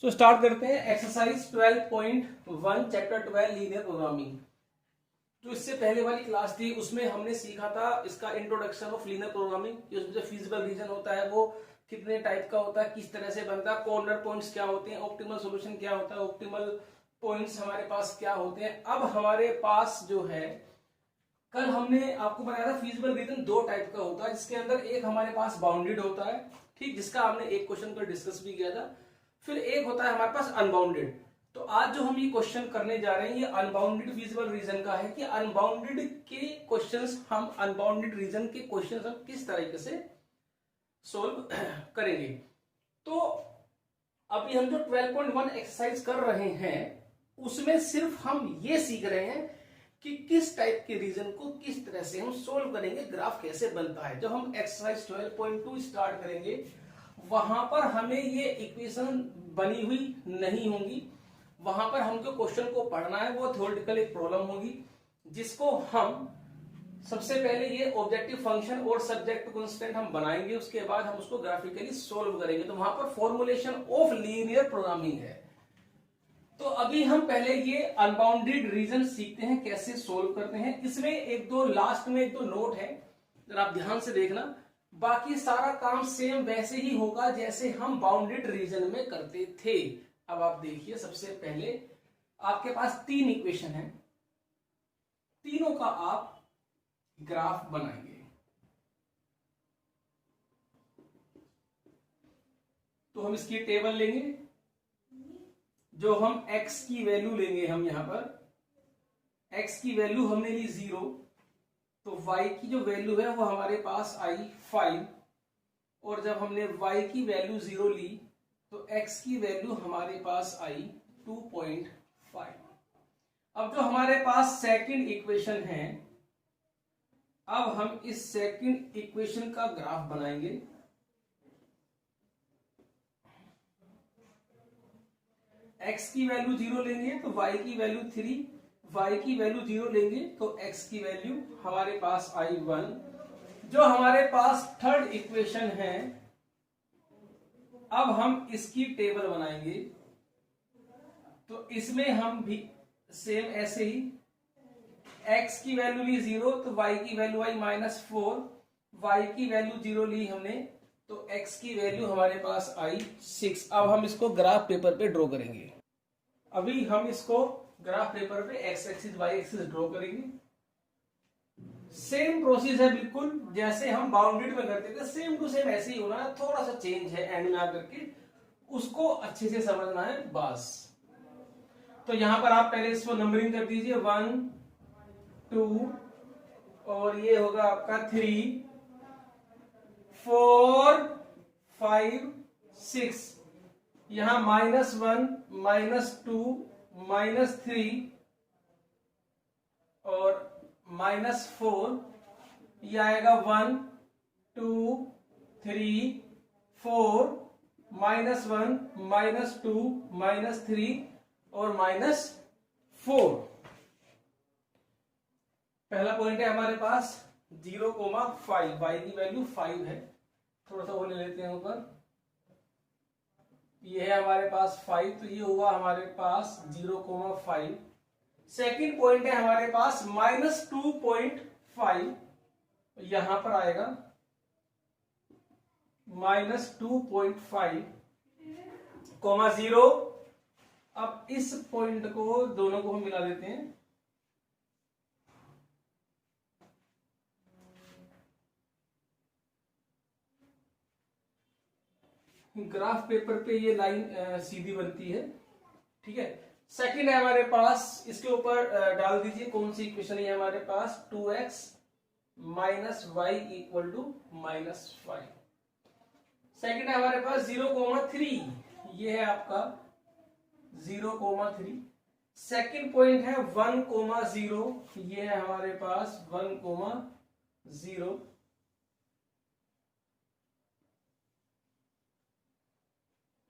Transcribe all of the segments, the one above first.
Start करते हैं exercise 12.1 chapter 12 linear programming. जो इससे पहले वाली क्लास थी उसमें हमने सीखा था इसका इंट्रोडक्शन ऑफ लीनियर प्रोग्रामिंग, उसमें जो फीजिबल रीजन होता है वो कितने टाइप का होता है, किस तरह से बनता है, कॉर्नर पॉइंट्स क्या होते हैं, ऑप्टिमल सॉल्यूशन क्या होता है, ऑप्टिमल पॉइंट्स हमारे पास क्या होते हैं। अब हमारे पास जो है, कल हमने आपको बताया था फीजिबल रीजन दो टाइप का होता है, जिसके अंदर एक हमारे पास बाउंडेड होता है, ठीक, जिसका हमने एक क्वेश्चन पर डिस्कस भी किया था। फिर एक होता है हमारे पास अनबाउंडेड। तो आज जो हम ये क्वेश्चन करने जा रहे हैं ये अनबाउंडेड फीजिबल रीजन का है कि अनबाउंडेड के क्वेश्चंस हम अनबाउंडेड रीजन के क्वेश्चंस हम किस तरीके से सोल्व करेंगे। तो अभी हम जो 12.1 एक्सरसाइज कर रहे हैं उसमें सिर्फ हम ये सीख रहे हैं कि किस टाइप के रीजन को किस तरह से हम सोल्व करेंगे, ग्राफ कैसे बनता है। जब हम एक्सरसाइज 12.2 स्टार्ट करेंगे वहां पर हमें ये इक्वेशन बनी हुई नहीं होंगी, वहां पर हमको क्वेश्चन को पढ़ना है, वो थ्योरेटिकल एक प्रॉब्लम होगी जिसको हम सबसे पहले ये ऑब्जेक्टिव फंक्शन और सब्जेक्ट कांस्टेंट हम बनाएंगे, उसके बाद हम उसको ग्राफिकली सोल्व करेंगे। तो वहां पर फॉर्मुलेशन ऑफ लीनियर प्रोग्रामिंग है। तो अभी हम पहले ये अनबाउंडेड रीजन सीखते हैं कैसे सोल्व करते हैं। इसमें एक दो लास्ट में एक दो नोट है, जरा आप ध्यान से देखना। बाकी सारा काम सेम वैसे ही होगा जैसे हम बाउंडेड रीजन में करते थे। अब आप देखिए, सबसे पहले आपके पास तीन इक्वेशन है, तीनों का आप ग्राफ बनाएंगे। तो हम इसकी टेबल लेंगे, जो हम x की वैल्यू लेंगे, हम यहां पर x की वैल्यू हमने ली 0, तो y की जो वैल्यू है वो हमारे पास आई 5, और जब हमने y की वैल्यू 0 ली तो x की वैल्यू हमारे पास आई 2.5। अब जो हमारे पास सेकंड इक्वेशन है, अब हम इस सेकंड इक्वेशन का ग्राफ बनाएंगे। x की वैल्यू 0 लेंगे तो y की वैल्यू 3, y की वैल्यू 0 लेंगे तो x की वैल्यू हमारे पास आई 1। जो हमारे पास थर्ड इक्वेशन है, अब हम इसकी टेबल बनाएंगे। तो इसमें हम भी सेम ऐसे ही x की वैल्यू ली 0 तो y की वैल्यू आई -4, y की वैल्यू 0 ली हमने तो x की वैल्यू हमारे पास आई 6। अब हम इसको ग्राफ पेपर पे ड्रॉ करेंगे। अभी हम इसको ग्राफ पेपर पे x axis y axis draw करेंगे। सेम प्रोसेस है बिल्कुल जैसे हम बाउंडेड में करते थे, सेम टू सेम ऐसे ही होना है, थोड़ा सा चेंज है एंड में आकर के, उसको अच्छे से समझना है बस। तो यहां पर आप पहले इसको नंबरिंग कर दीजिए, 1 2 और ये होगा आपका 3 4 5 6, यहां -1 -2 -3 और -4, ये आएगा 1 2 3 4 -1 -2 -3 और -4। पहला पॉइंट है हमारे पास 0,5, y की वैल्यू 5 है, थोड़ा सा वो ले लेते हैं ऊपर, ये है हमारे पास 5, तो ये हुआ हमारे पास 0,5। सेकंड पॉइंट है हमारे पास -2.5, यहां पर आएगा -2.5, -0। अब इस पॉइंट को दोनों को हम मिला देते हैं, ग्राफ पेपर पे ये लाइन सीधी बनती है, ठीक है। सेकंड है हमारे पास, इसके ऊपर डाल दीजिए कौन सी इक्वेशन है हमारे पास, 2x - y = -5। सेकंड है हमारे पास 0,3, ये है आपका 0,3। सेकंड पॉइंट है 1,0, ये है हमारे पास 1,0।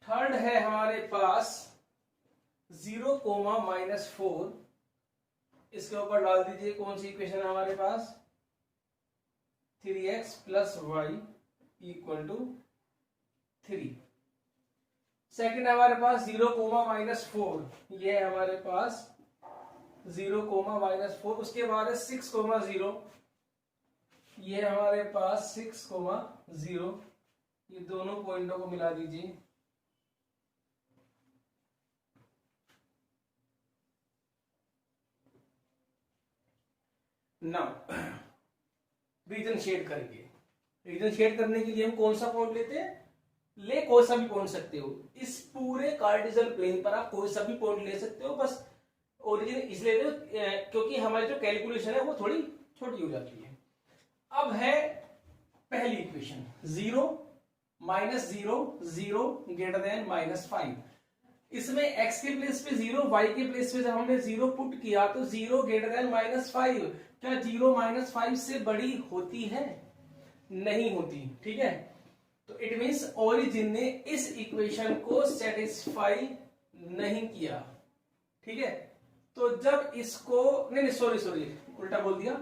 थर्ड है हमारे पास 0,-4, इसके ऊपर डाल दीजिए कौन सी इक्वेशन है हमारे पास, 3x + y = 3। सेकंड है हमारे पास 0, -4, ये है हमारे पास 0, -4। उसके बाद है 6, 0, ये हमारे पास 6, 0। ये दोनों पॉइंटों को मिला दीजिए। नाउ रीजन शेड करेंगे। रीजन शेड करने के लिए हम कौन सा पॉइंट लेते हैं? ले कोई सा भी पॉइंट सकते हो, इस पूरे कार्टेशियन प्लेन पर आप कोई सा भी पॉइंट ले सकते हो। बस ओरिजिन इसलिए ले क्योंकि हमारी जो कैलकुलेशन है वो थोड़ी छोटी हो जाती है। अब है पहली इक्वेशन 0, -0, 0 ग्रेटर देन -5। इसमें x के प्लेस पे 0, y के प्लेस पे जब हमने 0 पुट किया तो 0 ग्रेटर देन -5। क्या 0 -5 से बड़ी होती है? नहीं होती। ठीक है, तो इट मींस ओरिजिन ने इस इक्वेशन को सेटिस्फाई नहीं किया। ठीक है, तो जब इसको नहीं सॉरी उल्टा बोल दिया।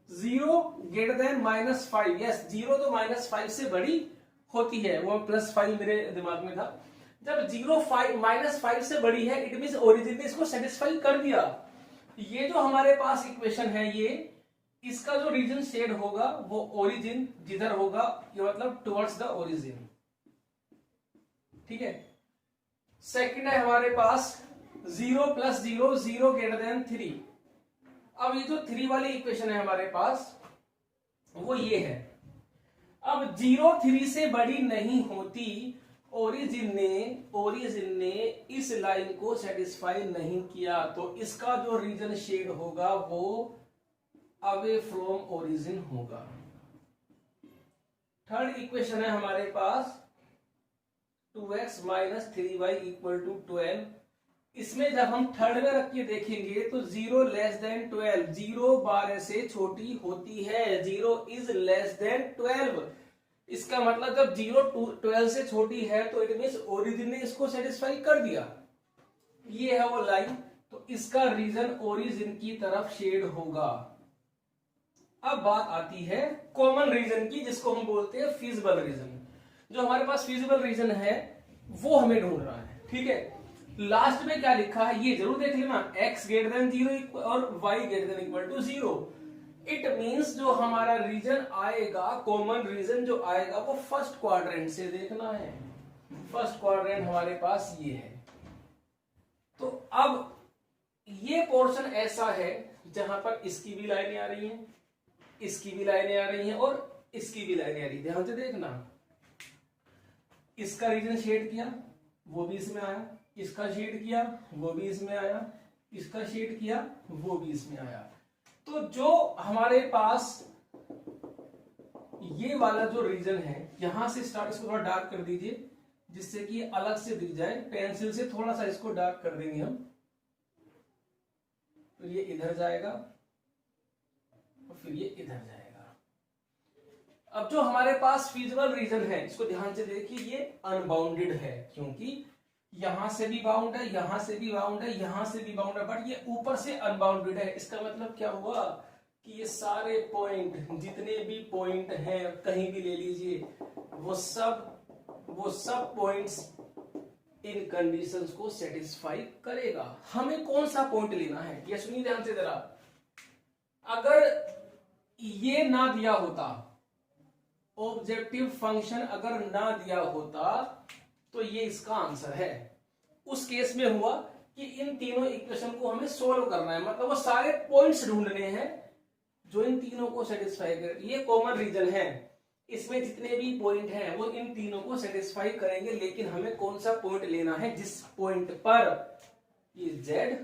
0 ग्रेटर देन -5, यस 0 तो -5 से बड़ी होती है, वो +5 मेरे दिमाग में था। जब 0 -5 से बड़ी है इट मींस ओरिजिन ने इसको सेटिस्फाई कर दिया। ये जो हमारे पास इक्वेशन है, ये इसका जो रीजन शेड होगा वो ओरिजिन जिधर होगा, ये मतलब टुवर्ड्स द ओरिजिन। ठीक है, सेकंड है हमारे पास 0 + 0, 0 ग्रेटर देन 3। अब ये जो 3 वाली इक्वेशन है हमारे पास वो ये है। अब 0 3 से बड़ी नहीं होती, ओरिजिन ने इस लाइन को सेटिस्फाई नहीं किया, तो इसका जो रीजन शेड होगा वो अवे फ्रॉम ओरिजिन होगा। थर्ड इक्वेशन है हमारे पास 2x - 3y = 12। इसमें जब हम थर्ड में रख के देखेंगे तो 0 लेस देन 12, 0 12 से छोटी होती है, 0 इज लेस देन 12। इसका मतलब जब 0 12 से छोटी है तो इट मींस ओरिजिन ने इसको सेटिस्फाई कर दिया। ये है वो लाइन, तो इसका रीजन ओरिजिन की तरफ शेड होगा। अब बात आती है कॉमन रीजन की, जिसको हम बोलते हैं फीजिबल रीजन। जो हमारे पास फीजिबल रीजन है वो हमें ढूंढ रहा है। ठीक है, लास्ट में क्या लिखा है ये जरूर देख लेना, x ग्रेटर देन 0 और y greater than equal to 0। It means जो हमारा रीजन आएगा, कॉमन रीजन जो आएगा वो फर्स्ट क्वाड्रेंट से देखना है। फर्स्ट क्वाड्रेंट हमारे पास ये है। तो अब ये पोर्शन ऐसा है जहां पर इसकी भी लाइनें आ रही हैं, इसकी भी लाइनें आ रही हैं और इसकी भी लाइनें आ रही है। ध्यान से देखना, इसका रीजन शेड किया वो भी इसमें आया, इसका शेड किया वो भी इसमें आया, इसका शेड किया वो भी इसमें आया। तो जो हमारे पास ये वाला जो रीजन है, यहां से स्टार्ट, इसको थोड़ा डार्क कर दीजिए जिससे कि अलग से दिख जाए। पेंसिल से थोड़ा सा इसको डार्क कर देंगे हम, तो ये इधर जाएगा और फिर ये इधर जाएगा। अब जो हमारे पास फीजिबल रीजन है, इसको ध्यान से देखिए, ये अनबाउंडेड है क्योंकि यहां से भी बाउंड है, यहां से भी बाउंड है, यहां से भी बाउंड है, बट ये ऊपर से अनबाउंडेड है। इसका मतलब क्या हुआ कि ये सारे पॉइंट, जितने भी पॉइंट हैं कहीं भी ले लीजिए, वो सब पॉइंट्स इन कंडीशंस को सेटिस्फाई करेगा। हमें कौन सा पॉइंट लेना है ये सुनिए ध्यान से जरा। अगर ये ना दिया होता, ऑब्जेक्टिव फंक्शन अगर ना दिया होता तो ये इसका आंसर है। उस केस में हुआ कि इन तीनों इक्वेशन को हमें सोल्व करना है, मतलब वो सारे पॉइंट्स ढूंढने हैं जो इन तीनों को सेटिस्फाई करे। ये कॉमन रीजन है, इसमें जितने भी पॉइंट हैं वो इन तीनों को सेटिस्फाई करेंगे, लेकिन हमें कौन सा पॉइंट लेना है जिस पॉइंट पर ये z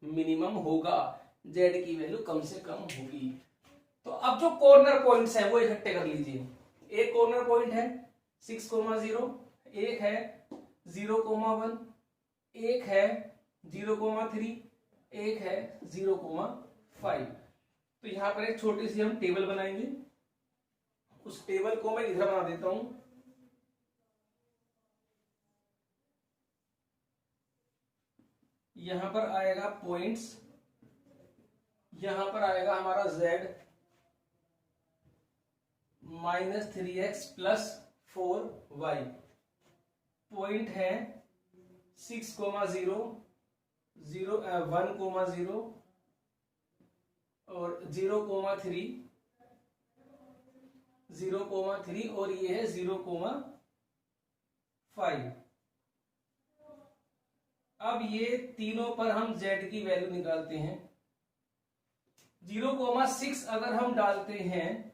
मिनिमम होगा, z की वैल्यू कम से कम होगी। तो अब जो कॉर्नर पॉइंट्स हैं वो इकट्ठे कर लीजिए। एक कॉर्नर पॉइंट है 6,0, एक है 0,1, एक है 0,3, एक है 0,5। तो यहां पर एक छोटी सी हम टेबल बनाएंगे, उस टेबल को मैं इधर बना देता हूं। यहां पर आएगा पॉइंट्स, यहां पर आएगा हमारा z -3x + 4y, पॉइंट है 6,0 0 1,0 और 0,3 0,3 और ये है 0,5। अब ये तीनों पर हम z की वैल्यू निकालते हैं। 0,6 अगर हम डालते हैं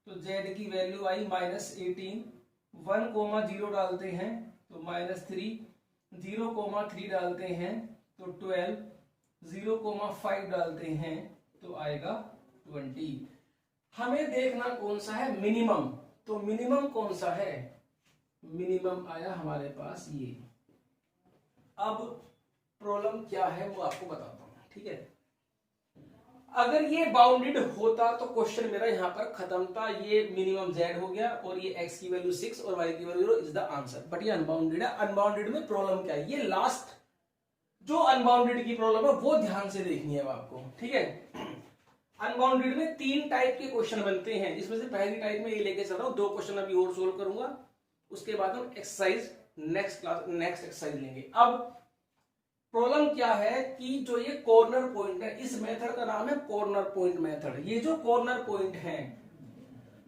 तो z की वैल्यू आई -18। 1,0 डालते हैं तो -3, 0,3 डालते हैं तो 12, 0,5 डालते हैं तो आएगा 20। हमें देखना कौन सा है मिनिमम। तो मिनिमम कौन सा है? मिनिमम आया हमारे पास ये। अब प्रॉब्लम क्या है वो आपको बताता हूं, ठीक है। अगर ये बाउंडेड होता तो क्वेश्चन मेरा यहां पर खत्म था। ये मिनिमम z हो गया और ये x की वैल्यू 6 और y की value 0 is the answer. But ये अनबाउंडेड है। अनबाउंडेड में प्रॉब्लम क्या है? ये लास्ट जो अनबाउंडेड की प्रॉब्लम है वो ध्यान से देखनी है अब आपको, ठीक है। अनबाउंडेड में 3 टाइप के क्वेश्चन बनते हैं, जिसमें से पहली टाइप में ये लेके चल रहा हूं। 2 क्वेश्चन अभी और सोल्व करूंगा, उसके बाद हम एक्सरसाइज नेक्स्ट एक्सरसाइज लेंगे। अब प्रॉब्लम क्या है कि जो ये कॉर्नर पॉइंट है, इस मेथड का नाम है कॉर्नर पॉइंट मेथड। ये जो कॉर्नर पॉइंट है,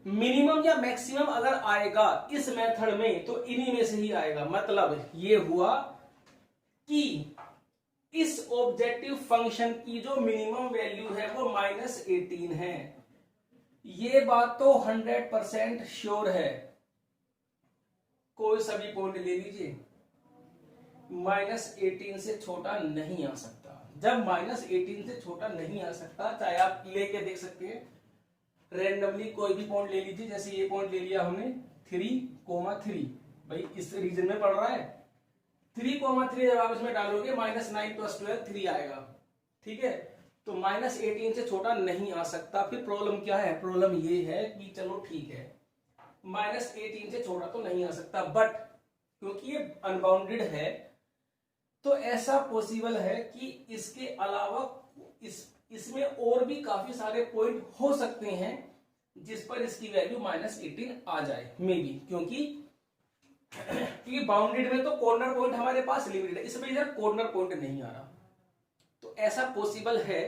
मिनिमम या मैक्सिमम अगर आएगा इस मेथड में तो इन्हीं में से ही आएगा। मतलब ये हुआ कि इस ऑब्जेक्टिव फंक्शन की जो मिनिमम वैल्यू है वो -18 है। ये बात तो 100% श्योर है। कोई सभी पॉइंट ले लीजिए, -18 से छोटा नहीं आ सकता। जब -18 से छोटा नहीं आ सकता, चाहे आप लेके देख सकते हैं रेंडमली कोई भी पॉइंट ले लीजिए। जैसे ये पॉइंट ले लिया हमने 3,3, भाई इस रीजन में पड़ रहा है। 3,3 जब आप इसमें डालोगे -9 + 12 3 आएगा, ठीक है। तो -18 से छोटा नहीं आ सकता। फिर प्रॉब्लम क्या है? प्रॉब्लम ये है कि चलो ठीक है, -18 से छोटा तो नहीं आ सकता, बट क्योंकि ये अनबाउंडेड है तो ऐसा पॉसिबल है कि इसके अलावा इसमें और भी काफी सारे पॉइंट हो सकते हैं जिस पर इसकी वैल्यू -18 आ जाए, मे बी। क्योंकि बाउंडेड में तो कॉर्नर पॉइंट हमारे पास लिमिटेड है, इसमें इधर कॉर्नर पॉइंट नहीं आ रहा। तो ऐसा पॉसिबल है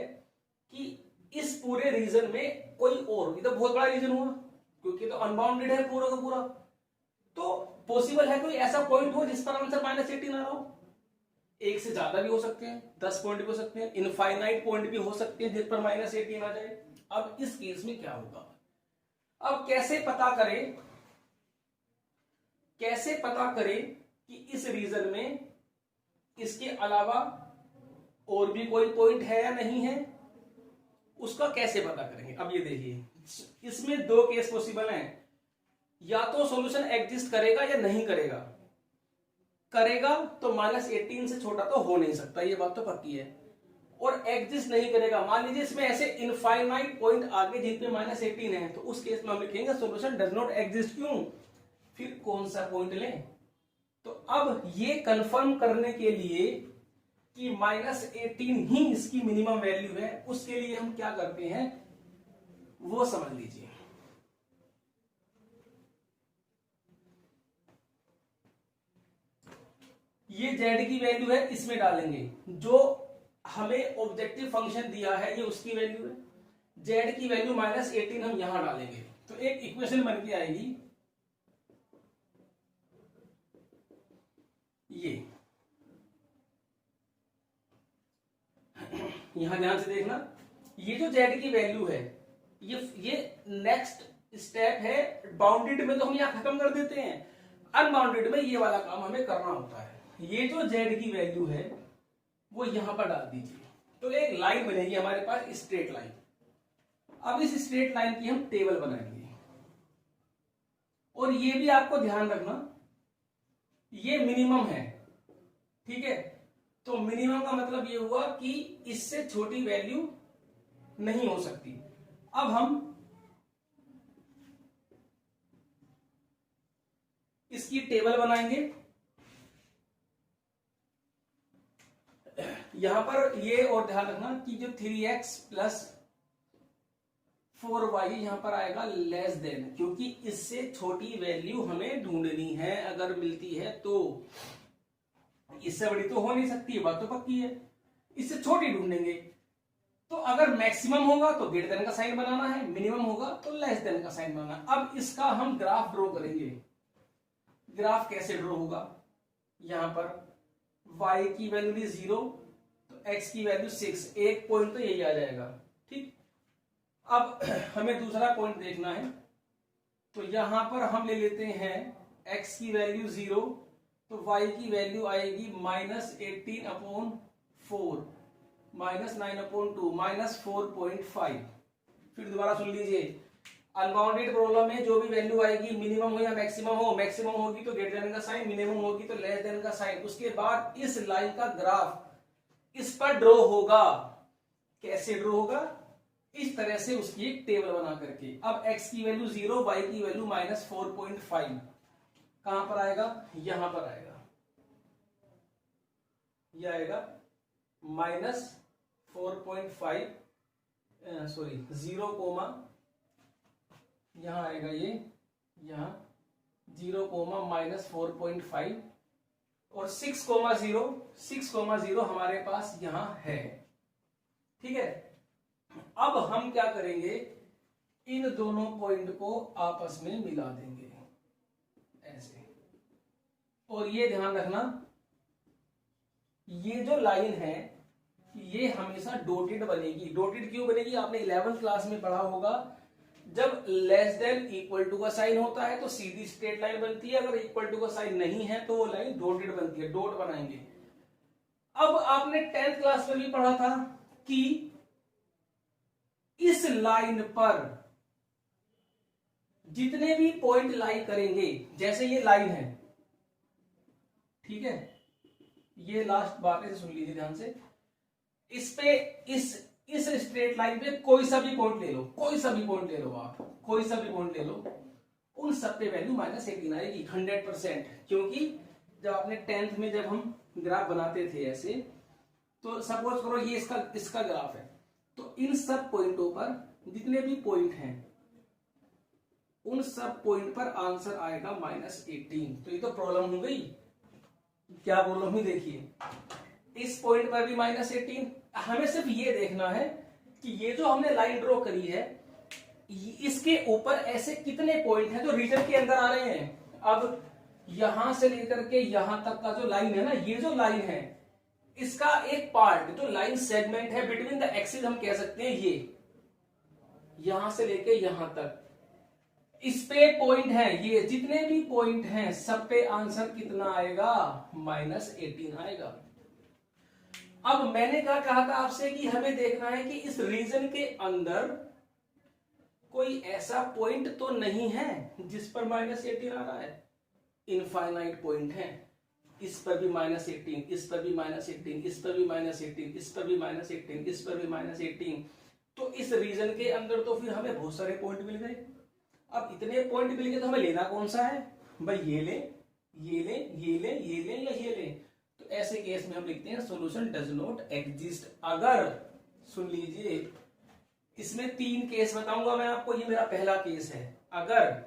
कि इस पूरे रीजन में कोई और, ये तो बहुत बड़ा रीजन हुआ क्योंकि तो अनबाउंडेड है पूरा का पूरा। तो पॉसिबल है कोई ऐसा पॉइंट हो जिस पर आंसर -18 आ रहा हो। एक से ज्यादा भी हो सकते हैं, 10 पॉइंट भी हो सकते हैं, इनफाइनाइट पॉइंट भी हो सकते हैं जिस पर -18 आ जाए। अब इस केस में क्या होगा? अब कैसे पता करें कि इस रीजन में इसके अलावा और भी कोई पॉइंट है या नहीं है, उसका कैसे पता करेंगे? अब ये देखिए, इसमें 2 केस पॉसिबल हैं। या तो सॉल्यूशन एग्जिस्ट करेगा या नहीं करेगा। करेगा तो -18 से छोटा तो हो नहीं सकता, ये बात तो पक्की है। और एग्जिस्ट नहीं करेगा, मान लीजिए इसमें ऐसे इनफाइनाइट पॉइंट आगे जिन पे -18 है, तो उस केस में हम लिखेंगे सॉल्यूशन डज नॉट एग्जिस्ट। क्यों? फिर कौन सा पॉइंट लें? तो अब ये कंफर्म करने के लिए कि -18 ही इसकी मिनिमम वैल्यू है, उसके लिए हम क्या करते हैं वो समझ लीजिए। ये z की वैल्यू है, इसमें डालेंगे। जो हमें ऑब्जेक्टिव फंक्शन दिया है ये उसकी वैल्यू है। z की वैल्यू -18 हम यहां डालेंगे तो एक इक्वेशन बन के आएगी ये। यहां ध्यान से देखना, ये जो z की वैल्यू है ये नेक्स्ट स्टेप है। बाउंडेड में तो हम यहां खत्म कर देते हैं, अनबाउंडेड में ये वाला काम हमें करना होता है। ये जो z की वैल्यू है वो यहां पर डाल दीजिए, तो एक लाइन बनेगी हमारे पास, स्ट्रेट लाइन। अब इस स्ट्रेट लाइन की हम टेबल बनाएंगे। और ये भी आपको ध्यान रखना, ये मिनिमम है, ठीक है। तो मिनिमम का मतलब ये हुआ कि इससे छोटी वैल्यू नहीं हो सकती। अब हम इसकी टेबल बनाएंगे। यहां पर ये और ध्यान रखना कि जो 3x + 4y यहां पर आएगा लेस देन, क्योंकि इससे छोटी वैल्यू हमें ढूंढनी है। अगर मिलती है तो इससे बड़ी तो हो नहीं सकती, ये बात तो पक्की है। इससे छोटी ढूंढेंगे, तो अगर मैक्सिमम होगा तो ग्रेटर देन का साइन बनाना है, मिनिमम होगा तो लेस देन का साइन बनाना है। अब इसका हम ग्राफ ड्रॉ करेंगे। ग्राफ कैसे ड्रॉ होगा, यहां पर y की वैल्यू ली 0 तो x की वैल्यू 6, एक पॉइंट तो यही आ जाएगा। ठीक, अब हमें दूसरा पॉइंट देखना है, तो यहां पर हम ले लेते हैं x की वैल्यू 0 तो y की वैल्यू आएगी -18/4 -9/2 -4.5। फिर दोबारा सुन लीजिए, अनबाउंडेड प्रॉब्लम में जो भी वैल्यू आएगी, मिनिमम हो या मैक्सिमम हो, मैक्सिमम होगी तो ग्रेटर देन का साइन, मिनिमम होगी तो लेस देन का साइन। उसके बाद इस लाइन का ग्राफ इस पर ड्रॉ होगा। कैसे ड्रॉ होगा, इस तरह से उसकी एक टेबल बना करके। अब x की वैल्यू 0, y की वैल्यू -4.5 कहां पर आएगा, यहां पर आएगा, यह आएगा -4.5 सॉरी 0, यहां आएगा ये, यहां 0, -4.5 और 6,0 हमारे पास यहां है। ठीक है, अब हम क्या करेंगे, इन दोनों पॉइंट को आपस में मिला देंगे ऐसे। और ये ध्यान रखना, ये जो लाइन है ये हमेशा डॉटेड बनेगी। डॉटेड क्यों बनेगी, आपने 11th क्लास में पढ़ा होगा, जब लेस देन इक्वल टू का साइन होता है तो सीधी स्ट्रेट लाइन बनती है, अगर इक्वल टू का साइन नहीं है तो वो लाइन डॉटेड बनती है, डॉट बनाएंगे। अब आपने 10th क्लास में भी पढ़ा था कि इस लाइन पर जितने भी पॉइंट लाई करेंगे, जैसे ये लाइन है, ठीक है, ये लास्ट बात है, सुन लीजिए ध्यान से, इस पे इस स्ट्रेट लाइन पे कोई सा भी पॉइंट ले लो, कोई सा भी पॉइंट ले लो, आप कोई सा भी पॉइंट ले लो, उन सब पे वैल्यू -18 आएगी 100%। क्योंकि जब आपने 10th में जब हम ग्राफ बनाते थे ऐसे, तो सपोज करो ये इसका ग्राफ है, तो इन सब पॉइंटों पर जितने भी पॉइंट हैं उन सब पॉइंट पर आंसर आएगा -18। तो ये तो प्रॉब्लम हो गई। क्या प्रॉब्लम हुई, देखिए इस पॉइंट पर भी -18। हमें सिर्फ ये देखना है कि ये जो हमने लाइन ड्रॉ करी है इसके ऊपर ऐसे कितने पॉइंट हैं जो रीजन के अंदर आ रहे हैं। अब यहां से लेकर के यहां तक का जो लाइन है ना, ये जो लाइन है इसका एक पार्ट जो लाइन सेगमेंट है बिटवीन द एक्सिस, हम कह सकते हैं ये यहां से लेके यहां तक, इस पे पॉइंट है, ये जितने भी पॉइंट हैं सब पे आंसर कितना आएगा, -18 आएगा। अब मैंने क्या कहा था आपसे कि हमें देखना है कि इस रीजन के अंदर कोई ऐसा पॉइंट तो नहीं है जिस पर -18 आ रहा है। इनफाइनाइट पॉइंट है, इस पर भी -18, इस पर भी -18, इस पर भी -18, इस पर भी -18, इस पर भी -18। तो इस रीजन के अंदर तो फिर हमें बहुत सारे पॉइंट मिल गए। अब इतने पॉइंट मिल गए तो हमें लेना कौन सा है भाई, ये ले, ये ले, ये ले, ये ले या ये ले। तो ऐसे केस में हम लिखते हैं सॉल्यूशन डज नॉट एग्जिस्ट। अगर, सुन लीजिए, इसमें 3 केस बताऊंगा मैं आपको, ये मेरा पहला केस है। अगर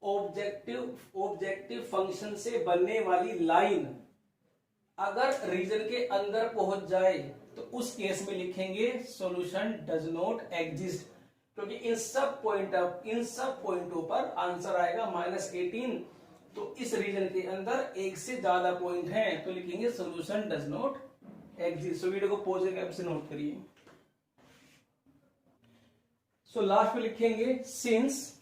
ऑब्जेक्टिव फंक्शन से बनने वाली लाइन अगर रीजन के अंदर पहुंच जाए तो उस केस में लिखेंगे सॉल्यूशन डज नॉट एग्जिस्ट, क्योंकि इन सब पॉइंटों पर आंसर आएगा -18। तो इस रीजन के अंदर एक से ज्यादा पॉइंट हैं, तो लिखेंगे solution does not exist. So video को पॉज करके आपसे नोट करिए। सो लास्ट में लिखेंगे since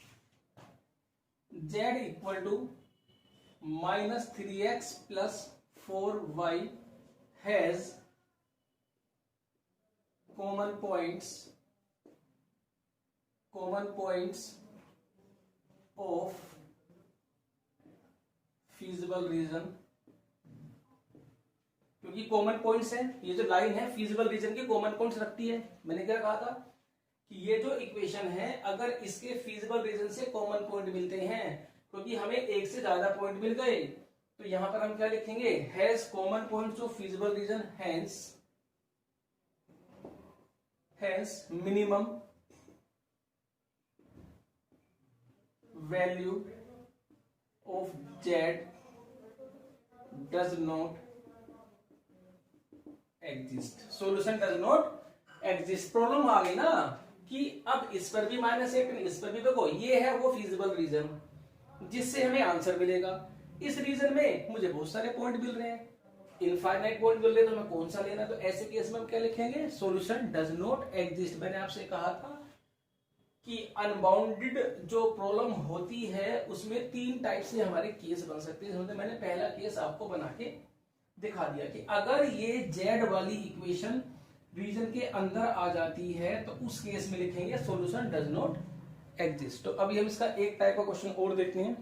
z equal to -3x + 4y has common points of feasible region, क्योंकि कॉमन पॉइंट्स है, ये जो लाइन है फीजिबल रीजन के कॉमन पॉइंट्स रखती है। मैंने क्या कहा था कि ये जो इक्वेशन है अगर इसके फीजिबल रीजन से कॉमन पॉइंट मिलते हैं, क्योंकि हमें एक से ज्यादा पॉइंट मिल गए, तो यहां पर हम क्या लिखेंगे, has common points of feasible region, hence minimum value of z does not exist, solution does not exist. Problem आ गई ना कि अब इस पर भी -8 इस पर भी, देखो ये है वो फीजिबल रीजन जिससे हमें आंसर मिलेगा। इस रीजन में मुझे बहुत सारे पॉइंट मिल रहे हैं, इनफाइनाइट पॉइंट मिल रहे हैं, तो मैं कौन सा लेना, तो ऐसे केस में हम क्या लिखेंगे, सॉल्यूशन डज नॉट एग्जिस्ट। मैंने आपसे कहा था कि अनबाउंडेड जो प्रॉब्लम होती है उसमें 3 टाइप से हमारे केस बन सकते हैं। मैंने पहला केस आपको बना के दिखा दिया कि अगर ये जेड वाली इक्वेशन रीजन के अंदर आ जाती है तो उस केस में लिखेंगे सॉल्यूशन डज नॉट एग्जिस्ट। तो अभी हम इसका एक टाइप का क्वेश्चन और देखते हैं।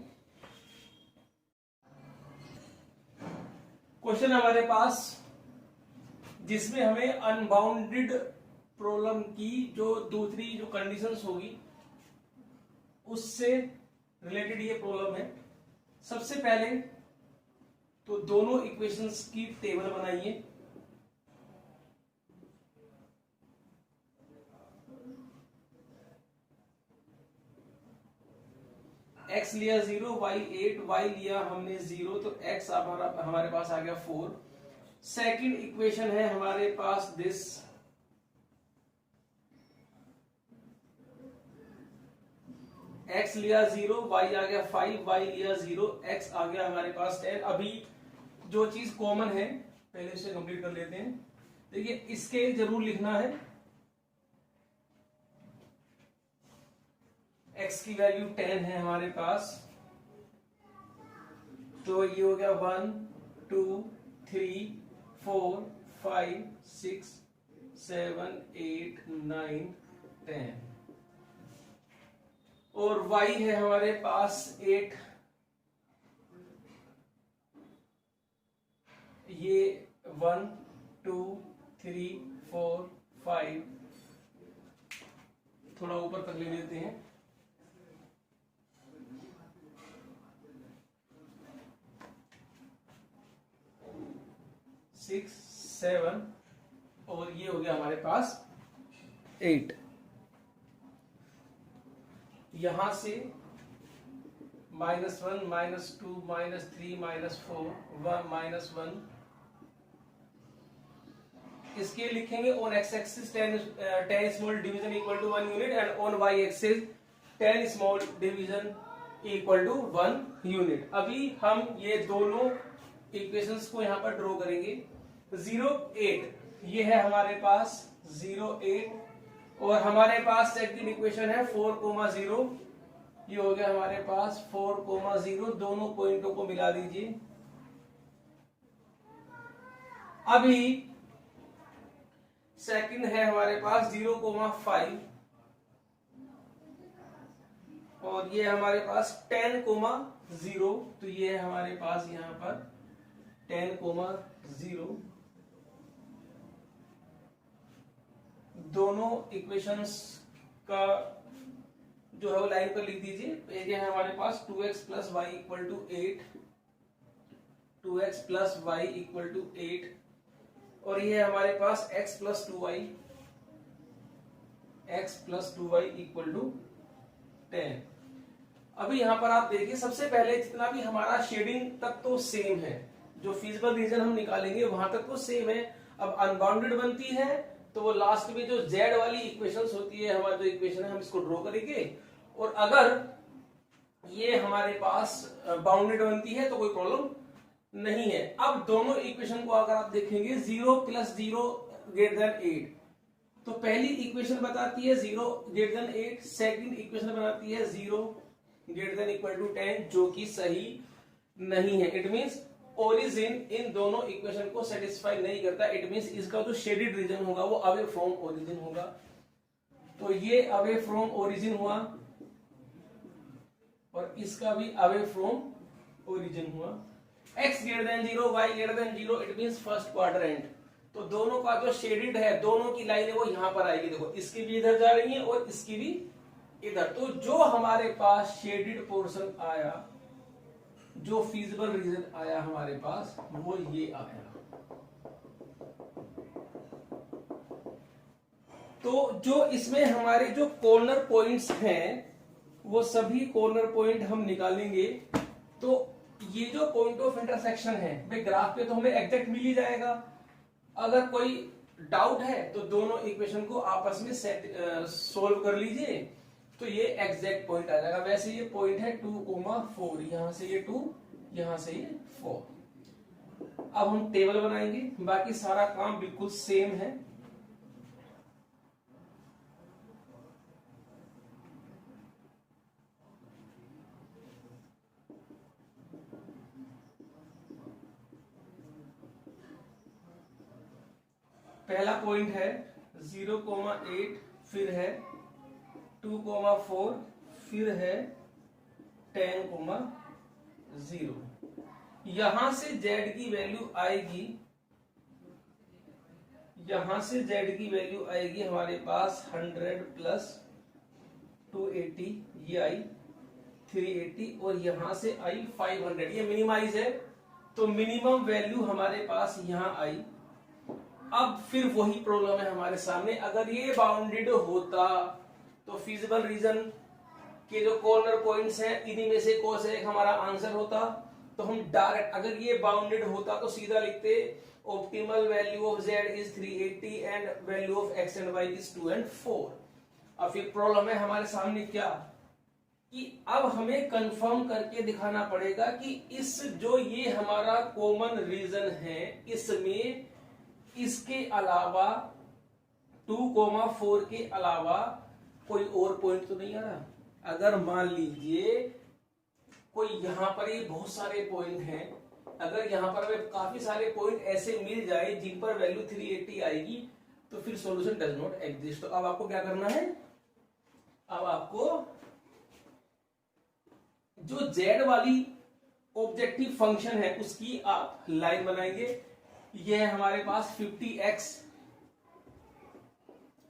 क्वेश्चन हमारे पास जिसमें हमें अनबाउंडेड प्रॉब्लम की जो दूसरी जो कंडीशंस होगी उससे रिलेटेड ये प्रॉब्लम है। सबसे पहले तो दोनों इक्वेशंस की टेबल बनाइए। x लिया 0, y 8, y लिया हमने 0, तो x हमारे पास आ गया 4। सेकंड इक्वेशन है हमारे पास दिस, x लिया 0, y आ गया 5, y लिया 0, x आ गया हमारे पास 10। अभी जो चीज कॉमन है पहले इसे कंप्लीट कर लेते हैं। देखिए इसके जरूर लिखना है, x की वैल्यू 10 है हमारे पास, तो ये हो गया 1 2 3 4 5 6 7 8 9 10, और y है हमारे पास 8, ये 1 2 3 4 5, थोड़ा ऊपर तक ले लेते हैं, 6 7, और ये हो गया हमारे पास 8। यहां से -1 -2 -3 -4 1 इसके लिखेंगे on x axis 10 small division equal to 1 unit and on y axis 10 small division equal to 1 unit. अभी हम ये दोनों इक्वेशंस को यहां पर ड्रॉ करेंगे। 0 8 ये है हमारे पास 0 8, और हमारे पास सेकंड इक्वेशन है 4,0, ये हो गया हमारे पास 4,0। दोनों पॉइंटों को मिला दीजिए। अभी सेकंड है हमारे पास 0,5, और ये हमारे पास 10,0, तो ये है हमारे पास यहां पर 10,0। दोनों इक्वेशंस का जो है वो लाइन पर लिख दीजिए। ये है हमारे पास 2x plus y equal to 8, 2x plus y equal to 8, और ये है हमारे पास x plus 2y, x plus 2y equal to 10। अभी यहां पर आप देखिए, सबसे पहले जितना भी हमारा शेडिंग तक तो सेम है, जो फीजिबल रीजन हम निकालेंगे वहां तक तो सेम है। अब अनबाउंडेड बनती है तो वो लास्ट में जो z वाली इक्वेशंस होती है, हमारी जो इक्वेशन है हम इसको ड्रॉ करेंगे, और अगर ये हमारे पास बाउंडेड बनती है तो कोई प्रॉब्लम नहीं है। अब दोनों इक्वेशन को अगर आप देखेंगे 0 + 0 > 8, तो पहली इक्वेशन बताती है 0 > 8, सेकंड इक्वेशन बनाती है 0 > 10, जो कि सही नहीं है। इट मींस ओरिजिन इन दोनों इक्वेशन को सेटिस्फाई नहीं करता। इट मींस इसका जो शेडेड रीजन होगा वो अवे फ्रॉम ओरिजिन होगा, तो ये अवे फ्रॉम ओरिजिन हुआ, और इसका भी अवे फ्रॉम ओरिजिन हुआ। x > 0 y > 0, it means first quadrant. तो दोनों का जो शेडेड है, दोनों की लाइन है वो यहां पर आएगी। देखो इसकी भी इधर जा रही है और इसकी भी इधर। तो जो हमारे पास शेडेड पोर्शन आया, जो फीजिबल रीजन आया हमारे पास, वो ये आया। तो जो इसमें हमारे जो कॉर्नर पॉइंट्स हैं वो सभी कॉर्नर पॉइंट हम निकालेंगे। तो ये जो पॉइंट ऑफ इंटरसेक्शन है भाई ग्राफ पे तो हमें एग्जैक्ट मिल ही जाएगा। अगर कोई डाउट है तो दोनों इक्वेशन को आपस में सोल्व कर लीजिए तो ये एग्जैक्ट पॉइंट आ जाएगा। वैसे ये पॉइंट है 2,4, यहां से ये 2, यहां से ये 4। अब हम टेबल बनाएंगे, बाकी सारा काम बिल्कुल सेम है। पहला पॉइंट है 0,8, फिर है 2,4, फिर है 10,0। यहां से z की वैल्यू आएगी, यहां से z की वैल्यू आएगी हमारे पास 100 प्लस 280, ये आई 380 और यहां से आई 500। ये मिनिमाइज है तो मिनिमम वैल्यू हमारे पास यहां आई। अब फिर वही प्रॉब्लम है हमारे सामने, अगर ये बाउंडेड होता तो फिजिबल रीजन के जो कॉर्नर पॉइंट्स हैं इन्हीं में से कौन सा एक हमारा आंसर होता। तो हम डायरेक्ट अगर ये बाउंडेड होता तो सीधा लिखते optimal value of z is 380 and value of x and y is 2 and 4। अब फिर प्रॉब्लम है हमारे सामने क्या कि अब हमें कंफर्म करके दिखाना पड़ेगा कि इस जो ये हमारा कॉमन रीजन है इसमें इसके अलावा 2,4 के अलावा कोई और पॉइंट तो नहीं आ रहा। अगर मान लीजिए कोई यहां पर ये बहुत सारे पॉइंट हैं, अगर यहां पर हमें काफी सारे पॉइंट ऐसे मिल जाए जिन पर वैल्यू 380 आएगी तो फिर सॉल्यूशन डज नॉट एग्जिस्ट। तो अब आपको क्या करना है, अब आपको जो z वाली ऑब्जेक्टिव फंक्शन है उसकी आप लाइन बनाएंगे। ये है हमारे पास 50x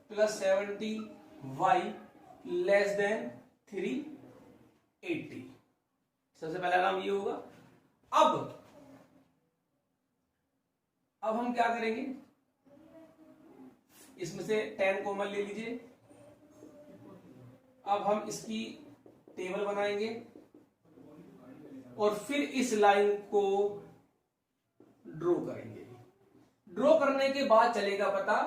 plus 70y less than 380। सबसे पहला काम ये होगा। अब हम क्या करेंगे, इसमें से 10 कॉमन ले लीजिए। अब हम इसकी टेबल बनाएंगे और फिर इस लाइन को ड्रॉ करेंगे। ड्रॉ करने के बाद चलेगा पता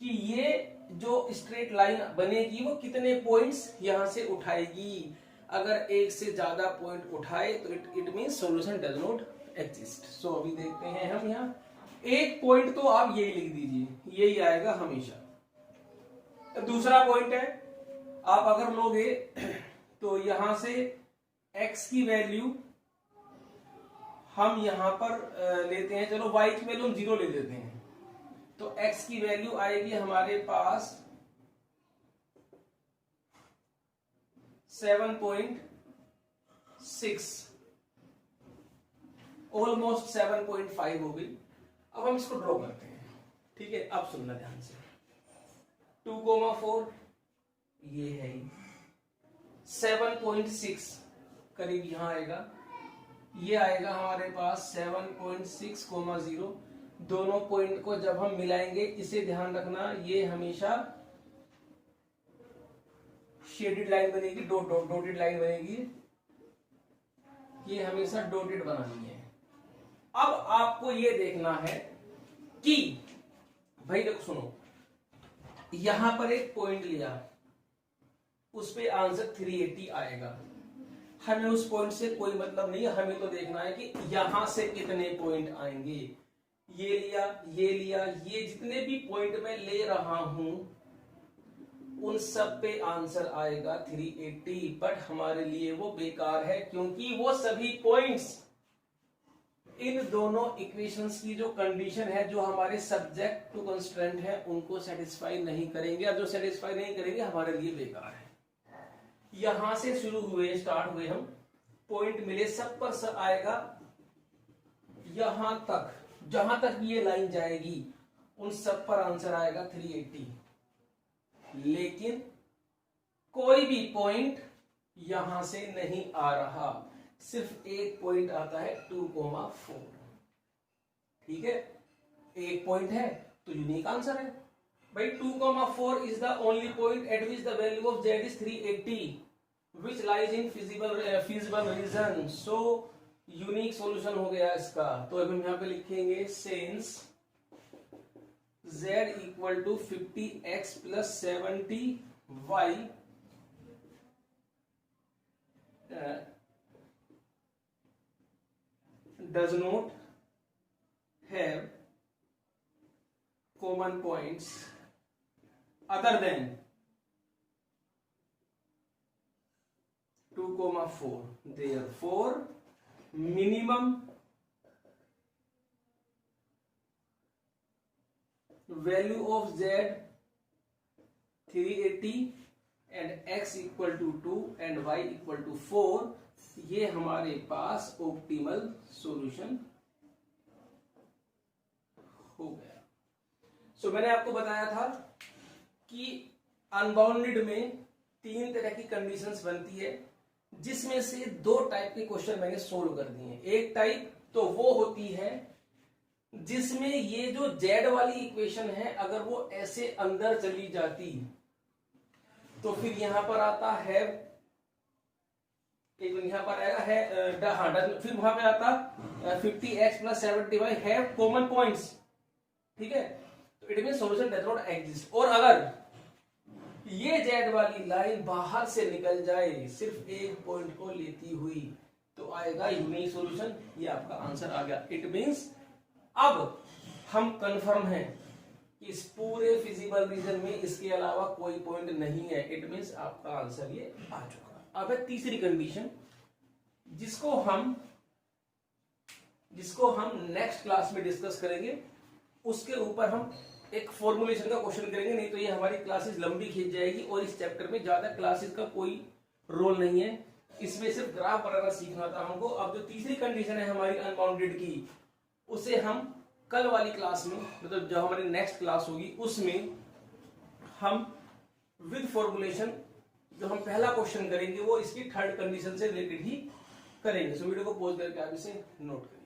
कि ये जो स्ट्रेट लाइन बनेगी वो कितने पॉइंट्स यहां से उठाएगी। अगर एक से ज्यादा पॉइंट उठाए तो it mean solution does not exist. So अभी देखते हैं हम यहाँ एक पॉइंट तो आप यही लिख दीजिए, यही आएगा हमेशा। दूसरा पॉइंट है आप अगर लोगे तो यहां से x की वैल्यू हम यहां पर लेते हैं, चलो y की वैल्यू हम 0 ले लेते हैं तो x की वैल्यू आएगी हमारे पास 7.6, ऑलमोस्ट 7.5 हो गई। अब हम इसको ड्रॉ करते हैं, ठीक है। अब सुनना ध्यान से, 2,4 ये है 7.6 करीब यहां आएगा, ये आएगा हमारे पास 7.6,0। दोनों पॉइंट को जब हम मिलाएंगे, इसे ध्यान रखना ये हमेशा शेडेड लाइन बनेगी, डॉटेड लाइन बनेगी, ये हमेशा डॉटेड बनानी है। अब आपको ये देखना है कि भाई देखो सुनो, यहां पर एक पॉइंट लिया, उस पे आंसर 380 आएगा। हमें उस पॉइंट से कोई मतलब नहीं है, हमें तो देखना है कि यहां से कितने पॉइंट आएंगे। ये लिया, ये लिया, ये जितने भी पॉइंट मैं ले रहा हूं उन सब पे आंसर आएगा 380। बट हमारे लिए वो बेकार है क्योंकि वो सभी पॉइंट्स इन दोनों इक्वेशंस की जो कंडीशन है, जो हमारे सब्जेक्ट टू कंस्ट्रेंट है, उनको सेटिस्फाई नहीं करेंगे। और जो सेटिस्फाई नहीं करेंगे हमारे लिए बेकार है। यहां से शुरू हुए, स्टार्ट हुए, हम पॉइंट मिले, सब पर सब आएगा यहां तक, जहां तक ये लाइन जाएगी उन सब पर आंसर आएगा 380। लेकिन कोई भी पॉइंट यहां से नहीं आ रहा, सिर्फ एक पॉइंट आता है 2,4। ठीक है, एक पॉइंट है तो यूनिक आंसर है भाई। 2,4 is the only point at which the value of z is 380 which lies in feasible region. So unique solution हो गया इसका। तो अब हम यहां पे लिखेंगे since z equal to 50x plus 70y does not have common points other than 2,4. Therefore, minimum value of z 380 and x equal to 2 and y equal to 4, ये हमारे पास ऑप्टिमल सॉल्यूशन हो गया। सो मैंने आपको बताया था कि अनबाउंडेड में 3 तरह की कंडीशंस बनती है, जिसमें से 2 टाइप के क्वेश्चन मैंने सोल्व कर दिए। एक टाइप तो वो होती है जिसमें ये जो z वाली इक्वेशन है अगर वो ऐसे अंदर चली जाती तो फिर यहां पर आता है, एक यहां पर आएगा है फिर वहां पे आता 50x plus 70y have common points, ठीक है। तो it mean solution does not exist. और अगर ये z वाली लाइन बाहर से निकल जाए सिर्फ एक पॉइंट को लेती हुई तो आएगा यूनिक सॉल्यूशन। ये आपका आंसर आ गया। इट मींस अब हम कंफर्म हैं कि इस पूरे फिजिबल रीजन में इसके अलावा कोई पॉइंट नहीं है। इट मींस आपका आंसर ये आ चुका। अब है तीसरी कंडीशन जिसको हम नेक्स्ट क्लास में डिस्कस करेंगे। उसके ऊपर हम एक फॉर्मुलेशन का क्वेश्चन करेंगे, नहीं तो ये हमारी क्लासेस लंबी खींच जाएगी और इस चैप्टर में ज्यादा क्लासेस का कोई रोल नहीं है। इसमें सिर्फ ग्राफ बनाना सीखना था हमको। अब जो तीसरी कंडीशन है हमारी अनबाउंडेड की, उसे हम कल वाली क्लास में, मतलब जो हमारी नेक्स्ट क्लास होगी उसमें हम विद फॉर्मुलेशन जो हम पहला क्वेश्चन करेंगे वो इसकी थर्ड कंडीशन से रिलेटेड ही करेंगे। सो वीडियो को पॉज करके आप इसे नोट करें।